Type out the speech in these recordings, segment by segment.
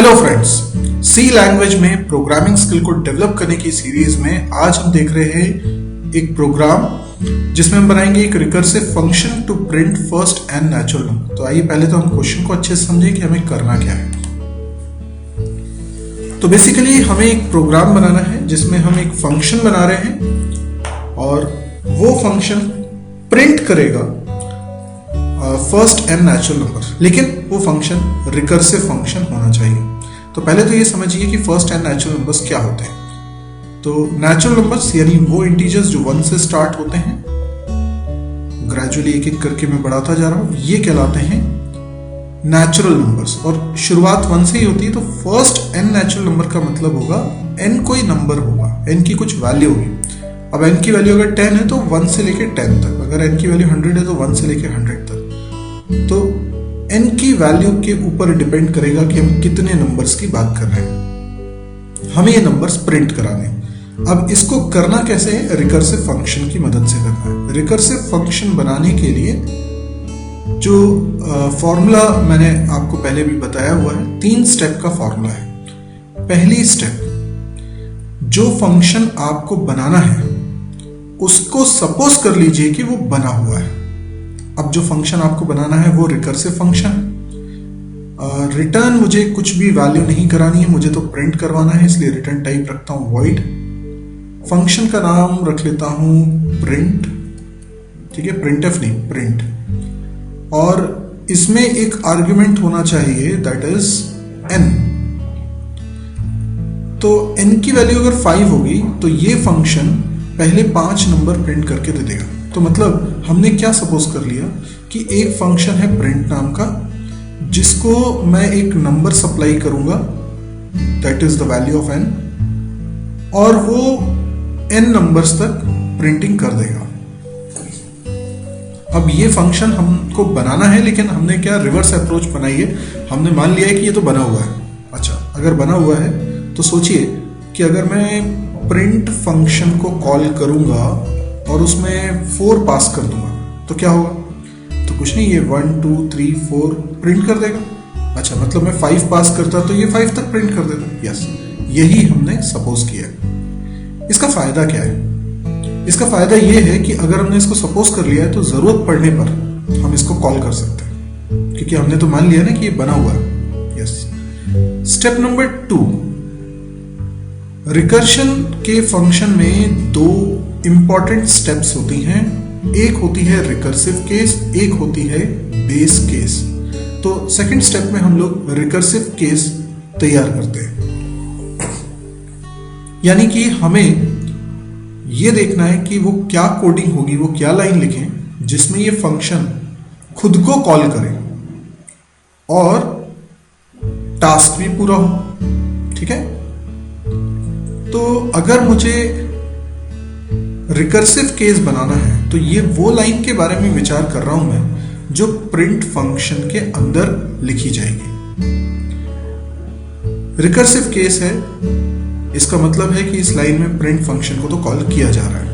Hello friends, सी language में programming skill को develop करने की सीरीज में आज हम देख रहे हैं एक प्रोग्राम जिसमें हम बनाएंगे एक recursive function to print first n natural number. तो आइए पहले तो हम क्वेश्चन को अच्छे से समझें कि हमें करना क्या है। तो बेसिकली हमें एक प्रोग्राम बनाना है जिसमें हम एक फंक्शन बना रहे हैं और वो फंक्शन प्रिंट करेगा फर्स्ट एंड नेचुरल नंबर, लेकिन वो फंक्शन रिकर्सिव फंक्शन होना चाहिए। तो पहले तो ये समझिए कि फर्स्ट एंड नेचुरल नंबर्स क्या होते हैं। तो नेचुरल नंबर्स यानी वो इंटीजर्स जो 1 से स्टार्ट होते हैं, ग्रेजुअली एक एक करके मैं बढ़ाता जा रहा हूं, ये कहलाते हैं नेचुरल नंबर्स और शुरुआत 1 से ही होती है। तो फर्स्ट एन नेचुरल नंबर का मतलब होगा n कोई नंबर होगा, n की कुछ वैल्यू होगी। अब n की वैल्यू अगर 10 है तो 1 से लेके 10 तक, अगर n की वैल्यू 100 है तो 1 से लेके 100 तक। तो n की वैल्यू के ऊपर डिपेंड करेगा कि हम कितने नंबर्स की बात कर रहे हैं। हमें ये नंबर्स प्रिंट कराने हैं। अब इसको करना कैसे है? रिकर्सिव फंक्शन की मदद से करना है। रिकर्सिव फंक्शन बनाने के लिए जो फॉर्मूला मैंने आपको पहले भी बताया हुआ है, 3 स्टेप का फॉर्मूला है। पहली स्टेप, जो फंक्शन आपको बनाना है उसको सपोज कर लीजिए कि वो बना हुआ है। अब जो फंक्शन आपको बनाना है वो रिकर्सिव फंक्शन है। रिटर्न मुझे कुछ भी वैल्यू नहीं करानी है, मुझे तो प्रिंट करवाना है, इसलिए रिटर्न टाइप रखता हूं वॉइड। फंक्शन का नाम रख लेता हूं प्रिंट, ठीक है, प्रिंटफ नहीं, प्रिंट। और इसमें एक आर्ग्यूमेंट होना चाहिए दैट इज n। तो n की वैल्यू अगर 5 होगी तो ये फंक्शन पहले 5 नंबर प्रिंट करके दे देगा। तो मतलब हमने क्या सपोज कर लिया कि एक फंक्शन है प्रिंट नाम का, जिसको मैं एक नंबर सप्लाई करूंगा that is the value of n, और वो n नंबर्स तक प्रिंटिंग कर देगा। अब ये फंक्शन हमको बनाना है, लेकिन हमने क्या रिवर्स अप्रोच बनाई है। हमने मान लिया है कि ये तो बना हुआ है। अच्छा, अगर बना हुआ है तो सोचिए कि अगर मैं प्रिंट फंक्शन को कॉल करूंगा और उसमें 4 पास कर दूंगा तो क्या होगा? तो कुछ नहीं, ये 1 2 3 4 प्रिंट कर देगा। अच्छा, मतलब मैं 5 पास करता तो ये 5 तक प्रिंट कर देता। यस, यही हमने सपोज किया। इसका फायदा क्या है? इसका फायदा ये है कि अगर हमने इसको सपोज कर लिया है तो जरूरत पड़ने पर हम इसको कॉल कर सकते हैं, क्योंकि हमने तो मान लिया ना कि ये बना हुआ है। यस। स्टेप नंबर 2, रिकर्शन के फंक्शन में 2 इंपॉर्टेंट स्टेप्स होती हैं। एक होती है रिकर्सिव केस, एक होती है बेस केस। तो सेकंड स्टेप में हम लोग रिकर्सिव केस तैयार करते हैं, यानी कि हमें यह देखना है कि वो क्या कोडिंग होगी, वो क्या लाइन लिखें जिसमें ये फंक्शन खुद को कॉल करे और टास्क भी पूरा हो। ठीक है, तो अगर मुझे रिकर्सिव केस बनाना है तो ये वो लाइन के बारे में विचार कर रहा हूं मैं जो प्रिंट फंक्शन के अंदर लिखी जाएगी। रिकर्सिव केस है, इसका मतलब है कि इस लाइन में प्रिंट फंक्शन को तो कॉल किया जा रहा है।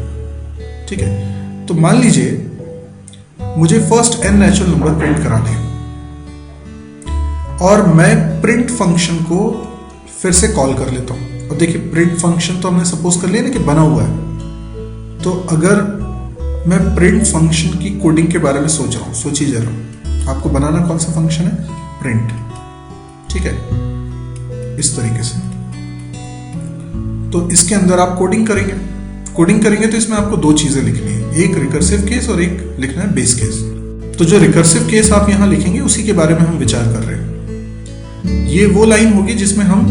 ठीक है, तो मान लीजिए मुझे first n natural number print कराने हैं और मैं प्रिंट फंक्शन को फिर से कॉल कर लेता हूं। और देखिए, प्रिंट फंक्शन तो हमने सपोज कर लिया ना कि बना हुआ है। तो अगर मैं प्रिंट फंक्शन की कोडिंग के बारे में सोच रहा हूं, सोचिए जरा, आपको बनाना कौन सा फंक्शन है? प्रिंट। ठीक है, इस तरीके से। तो इसके अंदर आप कोडिंग करेंगे तो इसमें आपको 2 चीजें लिखनी है, एक रिकर्सिव केस और एक लिखना है बेस केस। तो जो रिकर्सिव केस आप यहां लिखेंगे उसी के बारे में हम विचार कर रहे हैं। ये वो लाइन होगी जिसमें हम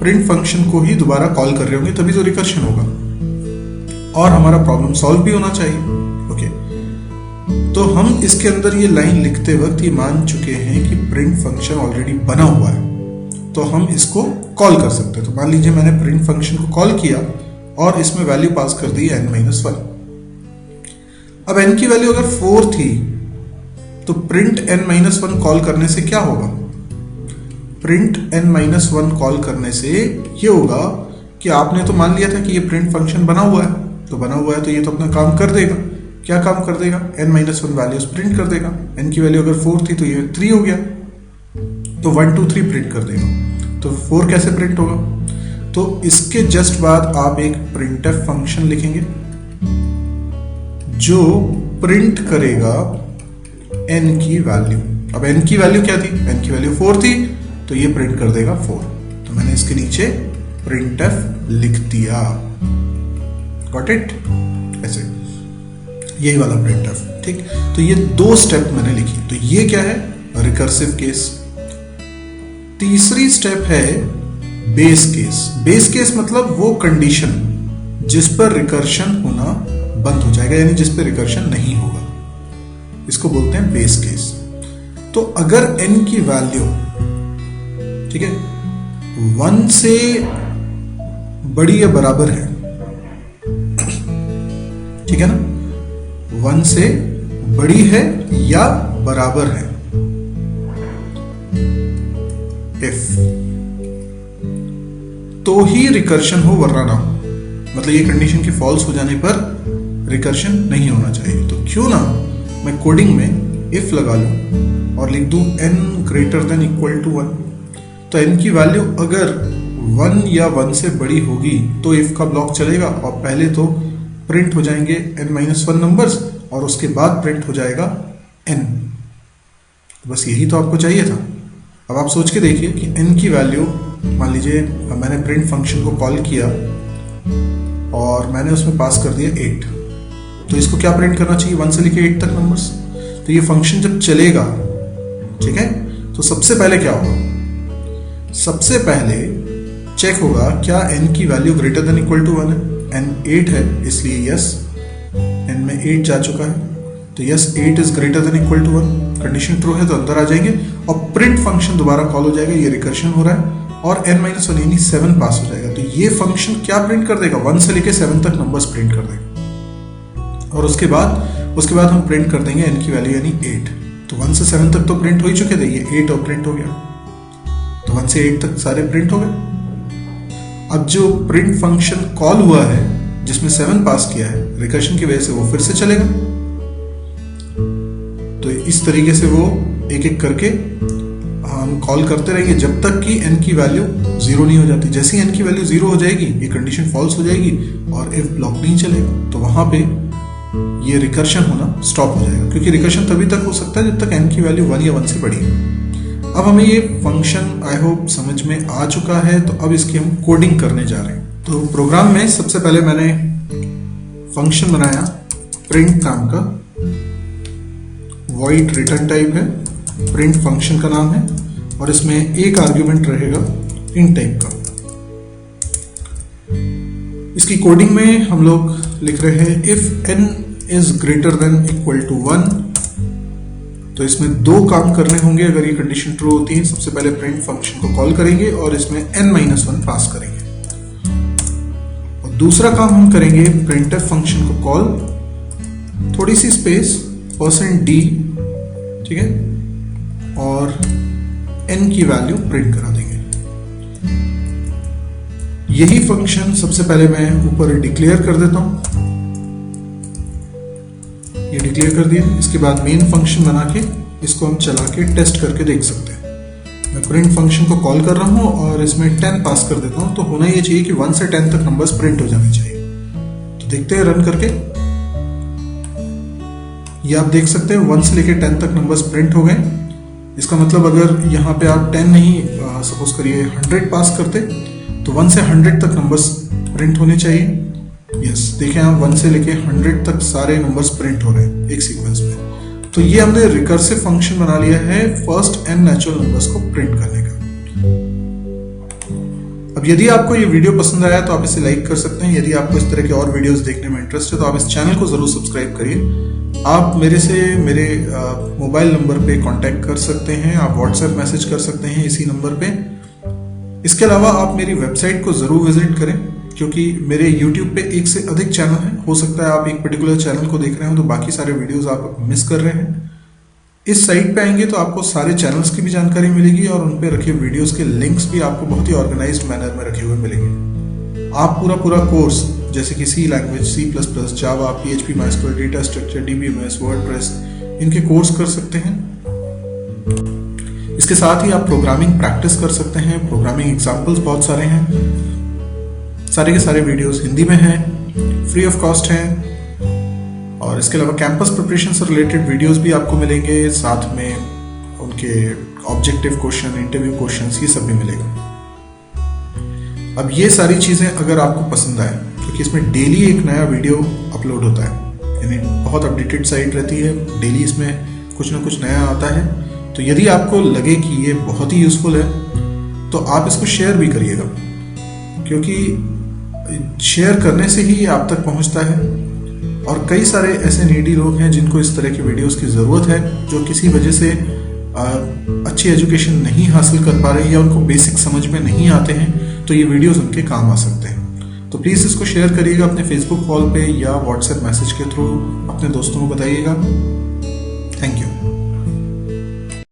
प्रिंट फंक्शन को ही दोबारा कॉल कर रहे होंगे, तभी तो रिकर्शन होगा और हमारा प्रॉब्लम सॉल्व भी होना चाहिए। ओके, तो हम इसके अंदर ये लाइन लिखते वक्त ये मान चुके हैं कि प्रिंट फंक्शन ऑलरेडी बना हुआ है, तो हम इसको कॉल कर सकते हैं। तो मान लीजिए मैंने प्रिंट फंक्शन को कॉल किया और इसमें वैल्यू पास कर दी n-1। अब n की वैल्यू अगर 4 थी तो प्रिंट n-1 कॉल करने से क्या होगा? प्रिंट n-1 कॉल करने से ये होगा कि आपने तो मान लिया था कि ये प्रिंट फंक्शन बना हुआ है, तो बना हुआ है तो ये तो अपना काम कर देगा। क्या काम कर देगा? n-1 वैल्यूज प्रिंट कर देगा। n की वैल्यू अगर 4 थी तो ये 3 हो गया, तो 1 2 3 प्रिंट कर देगा। तो 4 कैसे प्रिंट होगा? तो इसके जस्ट बाद आप एक printf फंक्शन लिखेंगे जो प्रिंट करेगा n की वैल्यू। अब n की वैल्यू क्या थी? n की वैल्यू 4 थी, तो ये प्रिंट कर देगा 4। तो मैंने इसके नीचे printf लिख दिया। Got it? ऐसे यही वाला printf। ठीक, तो ये 2 स्टेप मैंने लिखी। तो ये क्या है? Recursive case. तीसरी स्टेप है बेस केस। बेस केस मतलब वो कंडीशन जिस पर रिकर्शन होना बंद हो जाएगा, यानी जिस पर रिकर्शन नहीं होगा, इसको बोलते हैं बेस केस। तो अगर n की वैल्यू, ठीक है, 1 से बड़ी या बराबर है, ठीक है ना, 1 से बड़ी है या बराबर है, if, तो ही रिकर्शन हो, वरना ना हो। मतलब ये कंडीशन की फॉल्स हो जाने पर रिकर्शन नहीं होना चाहिए। तो क्यों ना मैं कोडिंग में इफ लगा लूं और लिख दूं n greater than equal to 1। तो n की वैल्यू अगर 1 या 1 से बड़ी होगी तो इफ का ब्लॉक चलेगा और पहले तो प्रिंट हो जाएंगे n-1 नंबर्स और उसके बाद प्रिंट हो जाएगा n। बस यही तो आपको चाहिए था। अब आप सोच के देखिए कि n की वैल्यू, मान लीजिए मैंने प्रिंट फंक्शन को कॉल किया और मैंने उसमें पास कर दिया 8, तो इसको क्या प्रिंट करना चाहिए? 1 से लेके 8 तक नंबर्स। तो ये फंक्शन जब चलेगा, ठीक है, तो सबसे पहले क्या होगा? सबसे पहले चेक होगा क्या n की value greater than equal to 1 है। n 8 है, इसलिए यस, n में 8 जा चुका है, तो yes 8 is greater than equal to 1। Condition true है तो अंदर आ जाएंगे और प्रिंट फंक्शन दोबारा कॉल हो जाएगा। ये रिकर्शन हो रहा है और n-1 यानी 7 पास हो जाएगा। तो ये फंक्शन क्या प्रिंट कर देगा? 1 से लेके 7 तक नंबर्स प्रिंट कर देगा। और उसके बाद हम प्रिंट कर देंगे n की वैल्यू यानी 8। तो 1 से 7 तक तो प्रिंट हो ही चुके थे, ये 8 और प्रिंट हो गया, तो 1 से 8 तक सारे प्रिंट हो गए। अब जो प्रिंट फंक्शन कॉल हुआ है जिसमें 7 पास किया है, रिकर्शन की वजह से वो फिर से चलेगा। तो इस तरीके से वो एक एक करके हम कॉल करते रहेंगे जब तक कि n की वैल्यू 0 नहीं हो जाती। जैसे ही n की वैल्यू 0 हो जाएगी, ये कंडीशन फॉल्स हो जाएगी और इफ ब्लॉक नहीं चलेगा, तो वहां पे ये रिकर्शन होना स्टॉप हो जाएगा, क्योंकि रिकर्शन तभी तक हो सकता है जब तक n की वैल्यू 1 या 1 से बड़ी है। अब हमें ये फंक्शन आई होप समझ में आ चुका है, तो अब इसकी हम कोडिंग करने जा रहे हैं। तो प्रोग्राम में सबसे पहले मैंने फंक्शन बनाया प्रिंट नाम का, वॉइड रिटर्न टाइप है, प्रिंट फंक्शन का नाम है और इसमें एक आर्ग्यूमेंट रहेगा इंट टाइप का। इसकी कोडिंग में हम लोग लिख रहे हैं if n is greater than equal to 1। तो इसमें 2 काम करने होंगे अगर ये कंडीशन ट्रू होती है। सबसे पहले प्रिंट फंक्शन को कॉल करेंगे और इसमें n-1 पास करेंगे, और दूसरा काम हम करेंगे printf फंक्शन को कॉल, थोड़ी सी स्पेस %d, ठीक है, और n की वैल्यू प्रिंट करा देंगे। यही फंक्शन सबसे पहले मैं ऊपर डिक्लेयर कर देता हूं, ये डिक्लेयर कर दिया। इसके बाद मेन फंक्शन बना के इसको हम चला के टेस्ट करके देख सकते हैं। मैं प्रिंट फंक्शन को कॉल कर रहा हूं और इसमें 10 पास कर देता हूं, तो होना ये चाहिए कि 1 से 10 तक नंबर्स प्रिंट हो जाने चाहिए। तो देखते हैं रन करके, ये आप देख सकते हैं 1 से लेके 10 तक नंबर्स प्रिंट हो गए। इसका मतलब अगर यहाँ पे आप 10 नहीं, सपोज करिए 100 पास करते, तो 1 से 100 तक नंबर्स प्रिंट होने चाहिए। यस, देखें आप 1 से लेके 100 तक सारे नंबर्स प्रिंट हो रहे हैं एक सीक्वेंस में। तो ये हमने रिकर्सिव फंक्शन बना लिया है फर्स्ट n नेचुरल नंबर्स को प्रिंट करने का। अब यदि आपको ये वीडियो पसंद आया तो आप इसे लाइक कर सकते हैं। यदि आपको इस तरह के और वीडियोस देखने में इंटरेस्ट है तो आप इस चैनल को जरूर सब्सक्राइब करिए। आप मेरे मोबाइल नंबर पे कांटेक्ट कर सकते हैं, आप व्हाट्सएप मैसेज कर सकते हैं इसी नंबर पे। इसके अलावा आप मेरी वेबसाइट को जरूर विजिट करें, क्योंकि मेरे YouTube पे 1 से अधिक चैनल हैं। हो सकता है आप एक पर्टिकुलर चैनल को देख रहे हो तो बाकी सारे वीडियोस आप मिस कर रहे हैं। इस साइट पे आएंगे तो आपको सारे चैनल्स की भी जानकारी मिलेगी और उन पे रखे वीडियोस के लिंक्स भी आपको बहुत ही ऑर्गेनाइज्ड मैनर में रखे हुए मिलेंगे। आप पूरा कोर्स जैसे कि C लैंग्वेज, C++, जावा, PHP, MySQL, data structure, DBMS, WordPress, इनके कोर्स कर सकते हैं। इसके साथ ही आप प्रोग्रामिंग प्रैक्टिस कर सकते हैं। प्रोग्रामिंग एग्जाम्पल्स बहुत सारे हैं, सारे के सारे वीडियोस हिंदी में हैं, फ्री ऑफ कॉस्ट हैं। और इसके अलावा कैंपस प्रिपरेशन से रिलेटेड वीडियोस भी आपको मिलेंगे, साथ में उनके ऑब्जेक्टिव क्वेश्चन, इंटरव्यू क्वेश्चंस, ये सब भी मिलेगा। अब ये सारी चीज़ें अगर आपको पसंद आए, क्योंकि इसमें डेली एक नया वीडियो अपलोड होता है, यानी बहुत अपडेटेड साइट रहती है, डेली इसमें कुछ ना कुछ नया आता है। तो यदि आपको लगे कि ये बहुत ही यूज़फुल है तो आप इसको शेयर भी करिएगा, क्योंकि शेयर करने से ही ये आप तक पहुंचता है। और कई सारे ऐसे नीडी लोग हैं जिनको इस तरह के वीडियोस की ज़रूरत है, जो किसी वजह से अच्छी एजुकेशन नहीं हासिल कर पा रहे या उनको बेसिक समझ में नहीं आते हैं, तो ये वीडियोस उनके काम आ सकते हैं। तो प्लीज़ इसको शेयर करिएगा अपने फेसबुक वॉल पे या व्हाट्सएप मैसेज के थ्रू अपने दोस्तों को बताइएगा। Thank you.